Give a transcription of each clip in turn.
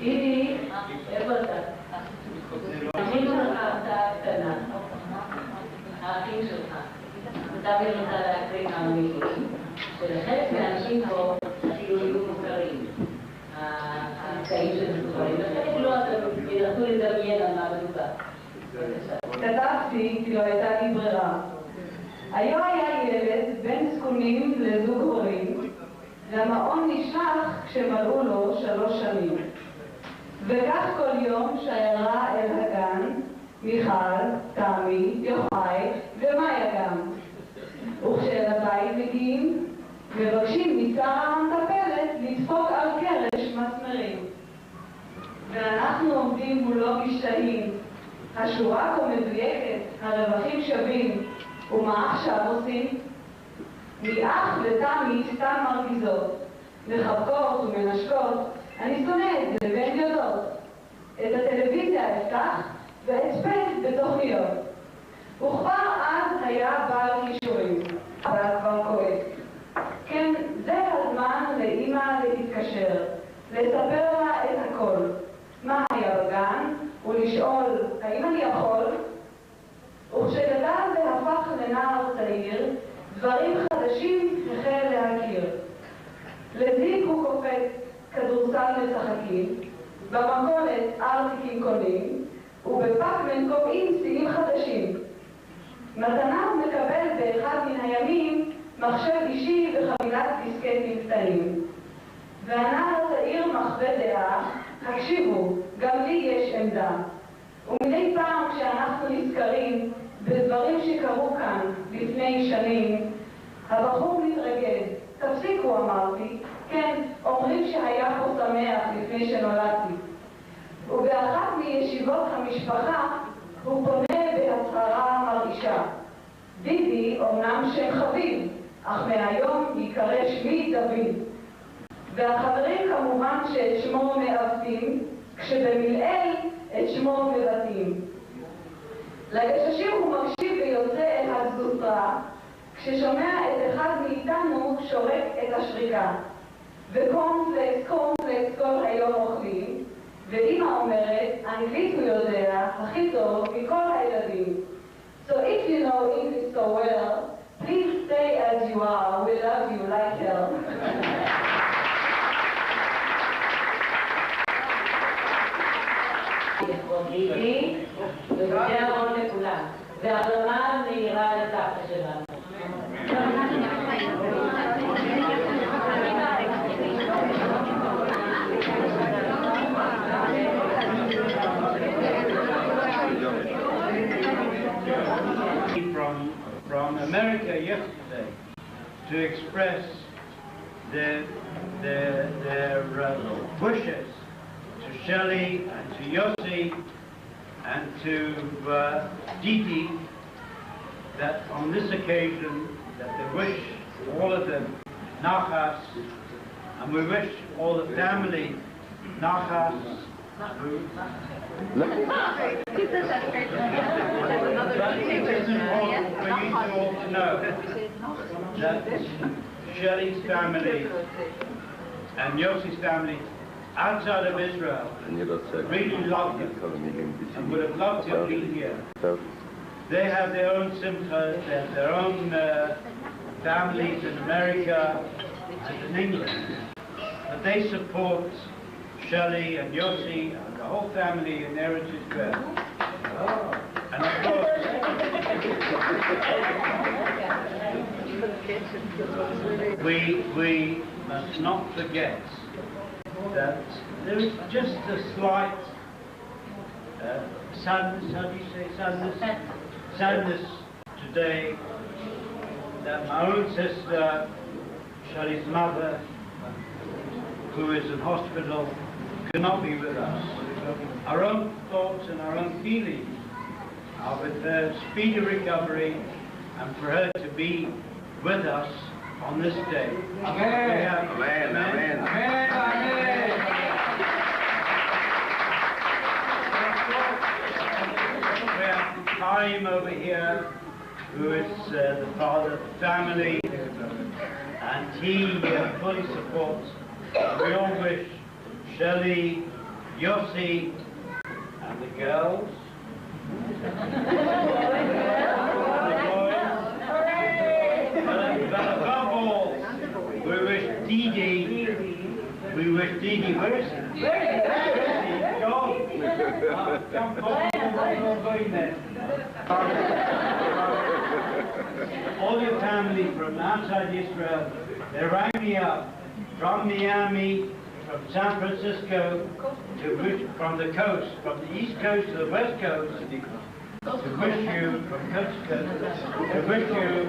דידי, איפה אתה? תמידו לך הרצאה קטנה, האחים שלך. תמיד רוצה להקריא כמה מילים, שלחלק מהאנשים פה אפילו יהיו מוכרים, הקטעים שמדוברים, וחלק לא ינסו לדמיין על מה מדובר. כתבתי כי לא הייתה לי ברירה. היו היה ילד בן זקונים לזוג הורים, למעון נשלח כשמלאו לו 3 שנים. וכך כל יום שיירה אל הגן, מיכל, תמי, יוחאי ומאיה גם. וכשאל הבית מגיעים, מבקשים משרה המטפלת לדפוק על קרש מסמרים. ואנחנו עומדים מולו משתאים, השורה כה מדויקת, הרווחים שווים, ומה עכשיו עושים? מאח ותמי סתם מרגיזות, מחבקות ומנשקות, אני שונא את זה והן יודעות. את הטלוויזיה אפתח ואצפה בתוכניות. וכבר אז היה בעל כישורים, אבל כבר כואב. כן, זה הזמן לאמא להתקשר, לספר לה את הכל. מה היה בגן, ולשאול האם אני יכול? וכשגדל והפך לנער צעיר, דברים חדשים החל להכיר. לזיק הוא קופץ, כדורסל משחקים, במכולת ארטיקים קונים, ובפאקמן קובעים שיאים חדשים. מתנה הוא מקבל באחד מן הימים מחשב אישי וחבילת דיסקטים קטנים. והנער הצעיר מחווה דעה, הקשיבו, גם לי יש עמדה. ומדי פעם כשאנחנו נזכרים בדברים שקרו כאן לפני שנים, הבחור מתרגז. תפסיקו, אמרתי, כן, אומרים שהיה פה שמח לפני שנולדתי. ובאחת מישיבות המשפחה הוא פונה בהצהרה מרעישה. דידי אומנם שם חביב, אך מהיום יקרא שמי דוד. והחברים כמובן שאת שמו מעוותים, כשבמילאל את שמו מבטאים. לגששים הוא מקשיב ויוצא אל הזוטרה, כששומע את אחד מאיתנו שורק את השריקה. וקורנפלקס, קורנפלקס כל היום אוכלים, ואמא אומרת, אנגלית הוא יודע, הכי טוב מכל הילדים. So if you know English so well, please stay as you are, we love you like hell. דידי, ובתי ארון לכולם, והחלמה מהירה לסבתא שלנו. From America yesterday to express their wishes to Shelley and to Yossi and to Didi that on this occasion that they wish all of them nachas, and we wish all the family nachas. It's important for you all to know that Shelley's family and Yossi's family outside of Israel really loved him and would have loved him being here. They have their own simchas, they have their own families in America and in England, but they support Shelley and Yossi and the whole family in Eretz Israel. And of course, we must not forget that there is just a slight sadness, how do you say sadness? Sadness today that my own sister, Shelley's mother, who is in hospital, could not be with us. Our own thoughts and our own feelings are with her speedy recovery and for her to be with us on this day. Amen. Amen. Amen. Amen. Amen. We have Chaim over here, who is the father of the family, and he fully supports. We all wish Shelley, Yossi, and the girls, the boys, but above all, we wish Dee Dee, where is he? John? Come going there. All your family from outside Israel, they rang me up from Miami, from San Francisco, from the coast, from the East Coast to the West Coast, to wish you, from coast to coast, to wish you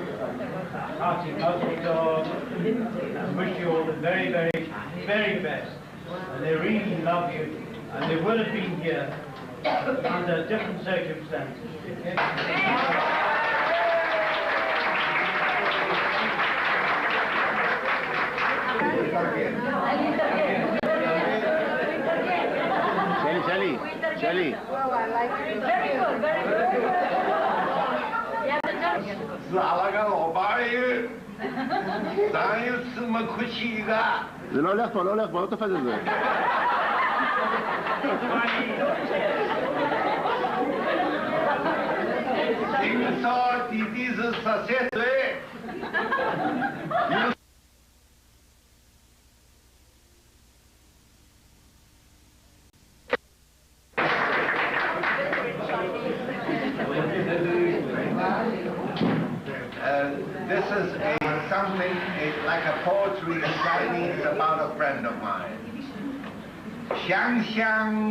hearty Mazel Tov, and wish you all the very, very, very best. And they really love you, and they would have been here under different circumstances. Shelly. Oh, I like it. Very good, very good. זה לא הולך פה, לא תופס את זה. This is something like a poetry in Chinese about a friend of mine. 想想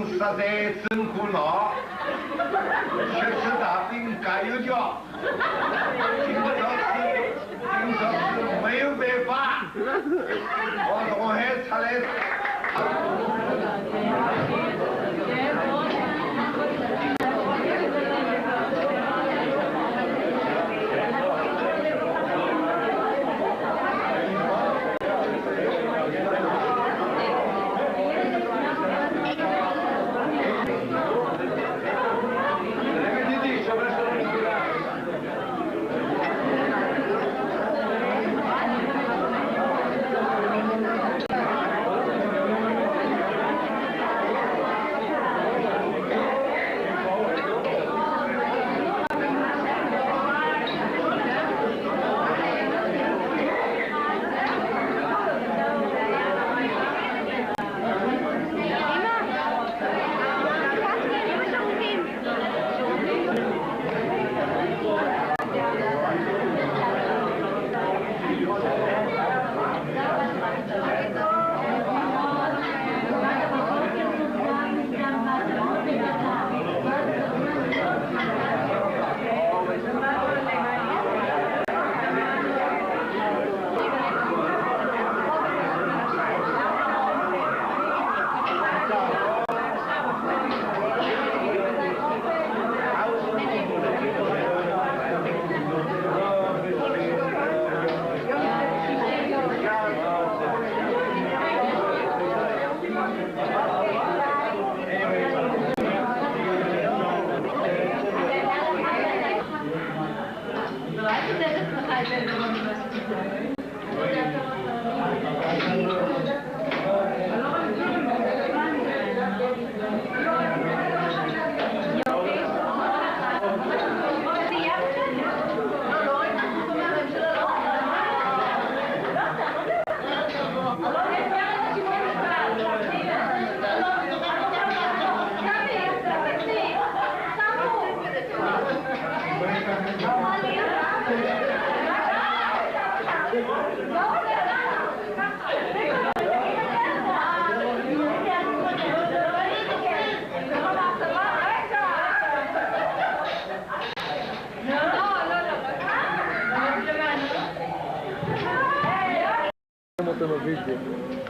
实在真苦恼，学吃大饼该有教，听说是没有办法，我从海出来。לעשות עם הוידאו.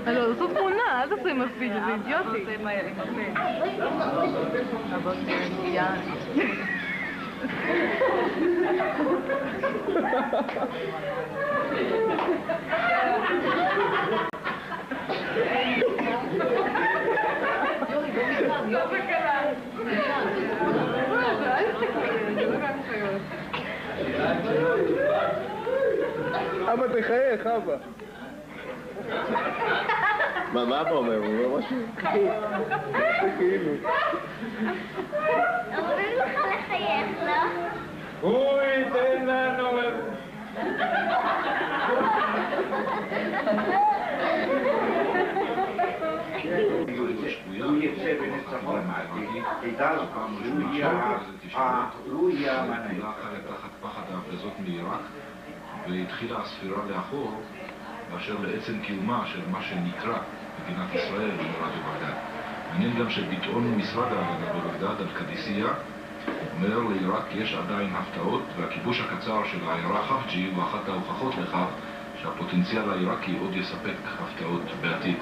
לא, לעשות תמונה, אל תעשו עם הוידאו, זה אידיוטי. אבא תחייך, אבא. מה אבא אומר? הוא אומר משהו? כאילו. אומרים לך לחייך, לא? הוא ייתן לנו... הוא יצא בניצחון, ידע לך, הוא יהיה המנהיג. תחת פחד ההפגזות מעיראק, והתחילה הספירה לאחור באשר לעצם קיומה של מה שנקרא מדינת ישראל ברדיו בגדד. מעניין גם שביטאון משרד ההגנה בבגדד על קדיסיה אומר לעיראק יש עדיין הפתעות, והכיבוש הקצר של העיירה חפג'י הוא אחת ההוכחות לכך שהפוטנציאל העיראקי עוד יספק הפתעות בעתיד.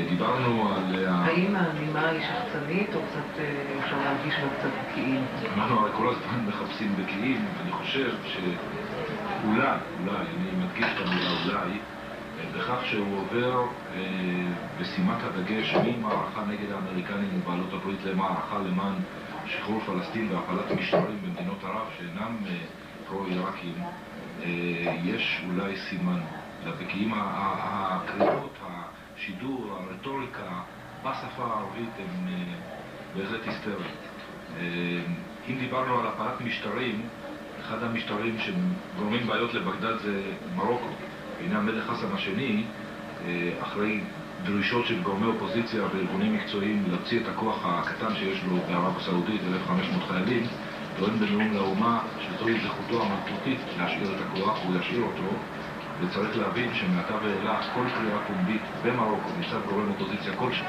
דיברנו על... האם הנימה היא שחצנית או קצת אפשר להרגיש בה קצת בקיאים? אנחנו הרי כל הזמן מחפשים בקיאים, ואני חושב שאולי, אני מדגיש את המילה אולי, בכך שהוא עובר בשימת הדגש ממערכה נגד האמריקנים ובעלות הברית למערכה למען שחרור פלסטין והפעלת משטרים במדינות ערב שאינם פרו-עיראקים, יש אולי סימן לבקיאים. הקריאות, השידור, הרטוריקה בשפה הערבית הם בהחלט היסטריים. אם דיברנו על הפעלת משטרים, אחד המשטרים שגורמים בעיות לבגדד זה מרוקו. והנה המלך חסן השני, אחרי דרישות של גורמי אופוזיציה וארגונים מקצועיים להוציא את הכוח הקטן שיש לו בערב הסעודית, 1,500 חיילים, טוען בנאום לאומה שזוהי זכותו המלכותית להשאיר את הכוח, הוא ישאיר אותו, וצריך להבין שמעתה ואילך כל קריאה פומבית במרוקו מצד גורם אופוזיציה כלשהו.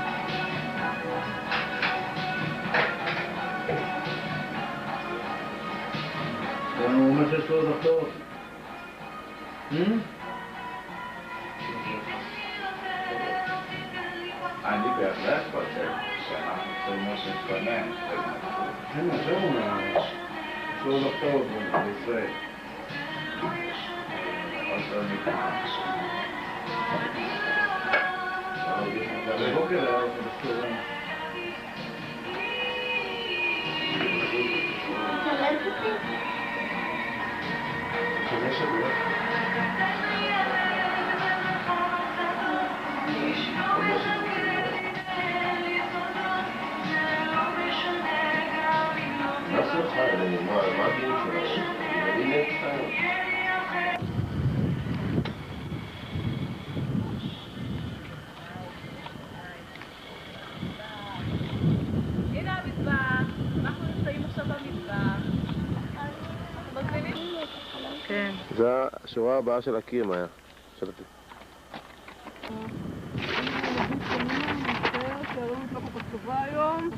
הוא אומר שיש לו דוקטור. אני בהחלט חושב שאנחנו צריכים להתכונן. הנה, זה הוא אומר, יש לו דוקטור בישראל. בבוקר היה אותו בסטורן. תלת אותי? שזה שבוע. מה שלך? מה הגיל שלך? אני נצטער. הנה המטבח, אנחנו נמצאים עכשיו במטבח. כן. זה השורה הבאה של הקיר, מאיה. שלתי. שהרעות לא כל כך טובה היום.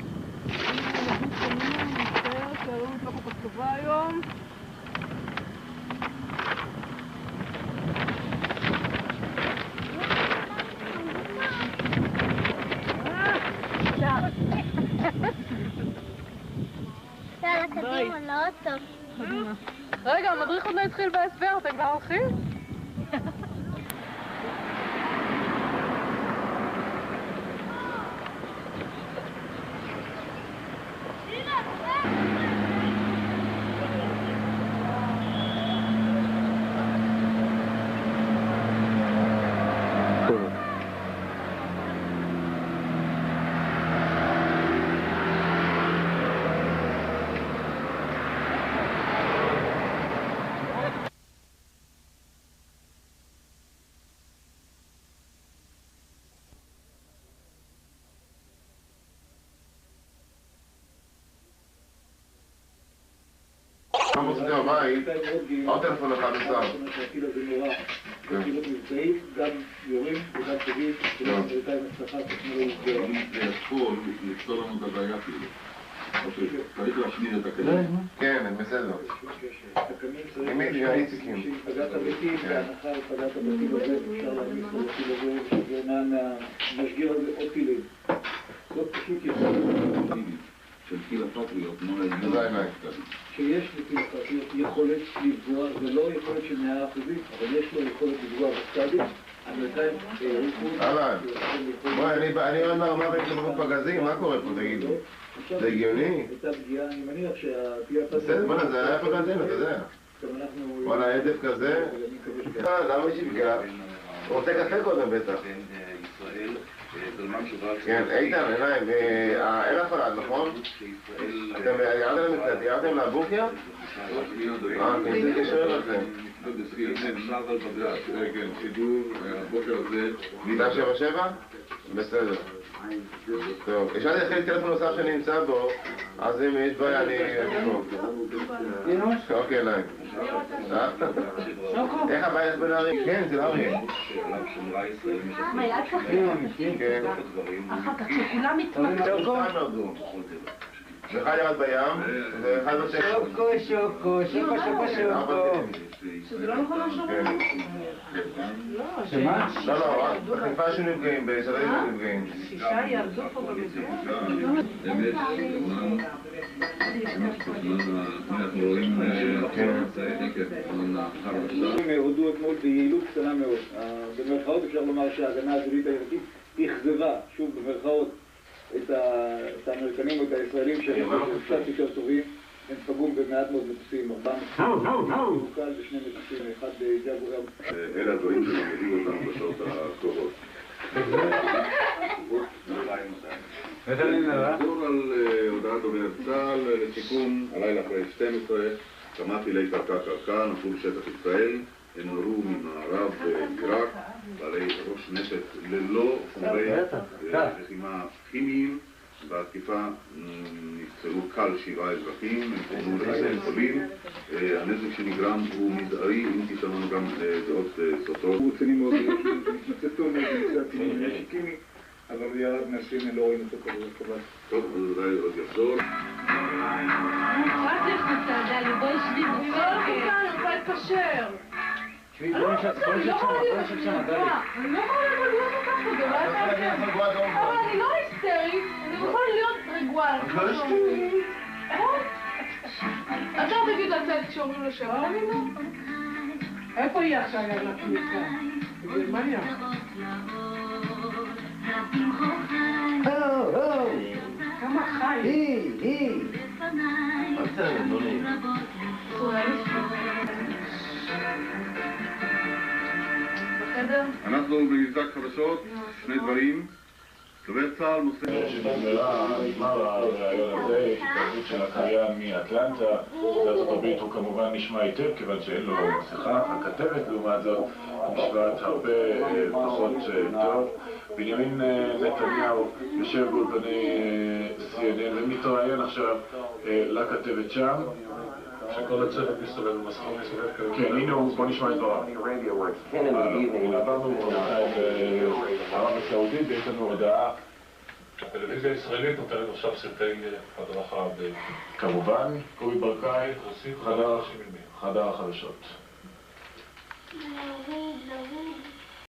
שהרעות לא כל כך טובה היום. יאללה, קדימה, לאוטו. רגע, המדריך עוד לא התחיל בהסבר, אתם כבר הולכים? כמה עושים בבית, עוד טלפון אחד נוסף. כאילו זה נורא. כאילו מבצעית, גם יורים וגם תגיד, כאילו אמריקאים הצלחה, תשמעו זה יצפו לפתור לנו את הבעיה כאילו. צריך להשמיד את הקנים. כן, בסדר. אם איציקים. פגעת ביתי, בהנחה ופגעת בטיל הזה, אפשר להניס לטיל הזה, שזה מהמשגיר הזה עוד טילים. זאת פשוט של טיל הפטריוט, שיש לטיל הפטריוט יכולת לפגוע, זה לא יכולת של 100%, אבל יש לו יכולת לפגוע בסטאדים. האמריקאים אני רואה מהרמה בהתלברות פגזים, מה קורה פה, תגידו? זה הגיוני? הייתה פגיעה, אני מניח שהטיל הפטריוט... בסדר, בוא'נה, זה היה פגזים, אתה יודע. וואלה, עדף כזה. למה יש יפגע? הוא רוצה קפה קודם בטח. כן, איתן, עיניים, אין הפרד, נכון? אתם ירדתם לבוקר? כן, זה קשר אליכם. כן, שידור, הבוקר הזה... ניתן 7-7? בסדר. טוב, אפשר להתחיל טלפון נוסף שאני נמצא בו, אז אם יש בעיה אני... אוקיי, ליין. איך הבעיה בין הערים? כן, זה לערים. כן. אחר כך שכולם מתמקדות. ואחד ירד בים, ואחד בשקו. שוקו. שזה לא נכון משהו? שמה? לא, בחיפה שהוא נפגעים, בשלבים שהוא נפגעים. 6 ירדו פה במזרח? באמת, אנחנו רואים הודו אתמול ביעילות קטנה מאוד. במרכאות אפשר לומר שההגנה האווירית האיראקית אכזבה, שוב במרכאות, את האמריקנים או את הישראלים שהם קצת יותר טובים. הם פגעו במעט מאוד מטוסים, 400 מוקל בשני מטוסים, אחד ג'אגוואר. אלה הדברים שמגיעים אותנו בשעות הקרובות. נחזור על הודעת דובר צה"ל לסיכום, הלילה אחרי 12, כמה טילי קרקע נפלו בשטח ישראל, הם נורו ממערב עיראק, בעלי ראש נשק ללא חומרי לחימה כימיים. בהתקיפה נפצעו קל 7 אזרחים, הם פונו לבתי חולים. הנזק שנגרם הוא מזערי, אם כי שמענו גם דעות סותרות. הוא רציני מאוד, מתנצלתו מאוד נשק כימי, אבל הוא ירד מהשם, לא רואים אותו כזה. טוב, אז אולי עוד יחזור. רק לך בצעדה לי, בואי שבי בצעדה. אני רוצה להתקשר. בואי נשב שם, אני לא יכולה להיות ככה, זה לא היה אבל אני לא היסטרית, אני רוצה להיות רגועה. אתה תגיד לצאת כשאומרים לו שבא, אני לא. איפה היא עכשיו לכניסה? בגרמניה? כמה חי? היא! מה זה נדונים? אנחנו במבזק חדשות, שני דברים. דובר צה"ל מוסר... נגמר הרעיון הזה, התערבות של הקריין מאטלנטה, בארצות הברית הוא כמובן נשמע היטב, כיוון שאין לו מסכה, הכתבת לעומת זאת נשמעת הרבה פחות טוב. בנימין נתניהו יושב באולפני CNN ומתראיין עכשיו לכתבת שם. שכל הצוות מסתובב במסכות מסתובב כזה. כן, הנה הוא, בוא נשמע את דבריו. עברנו לערב הסעודית ויש לנו הודעה. הטלוויזיה הישראלית נותנת עכשיו סרטי הדרכה כמובן, קובי ברקאי, חדר החדשות.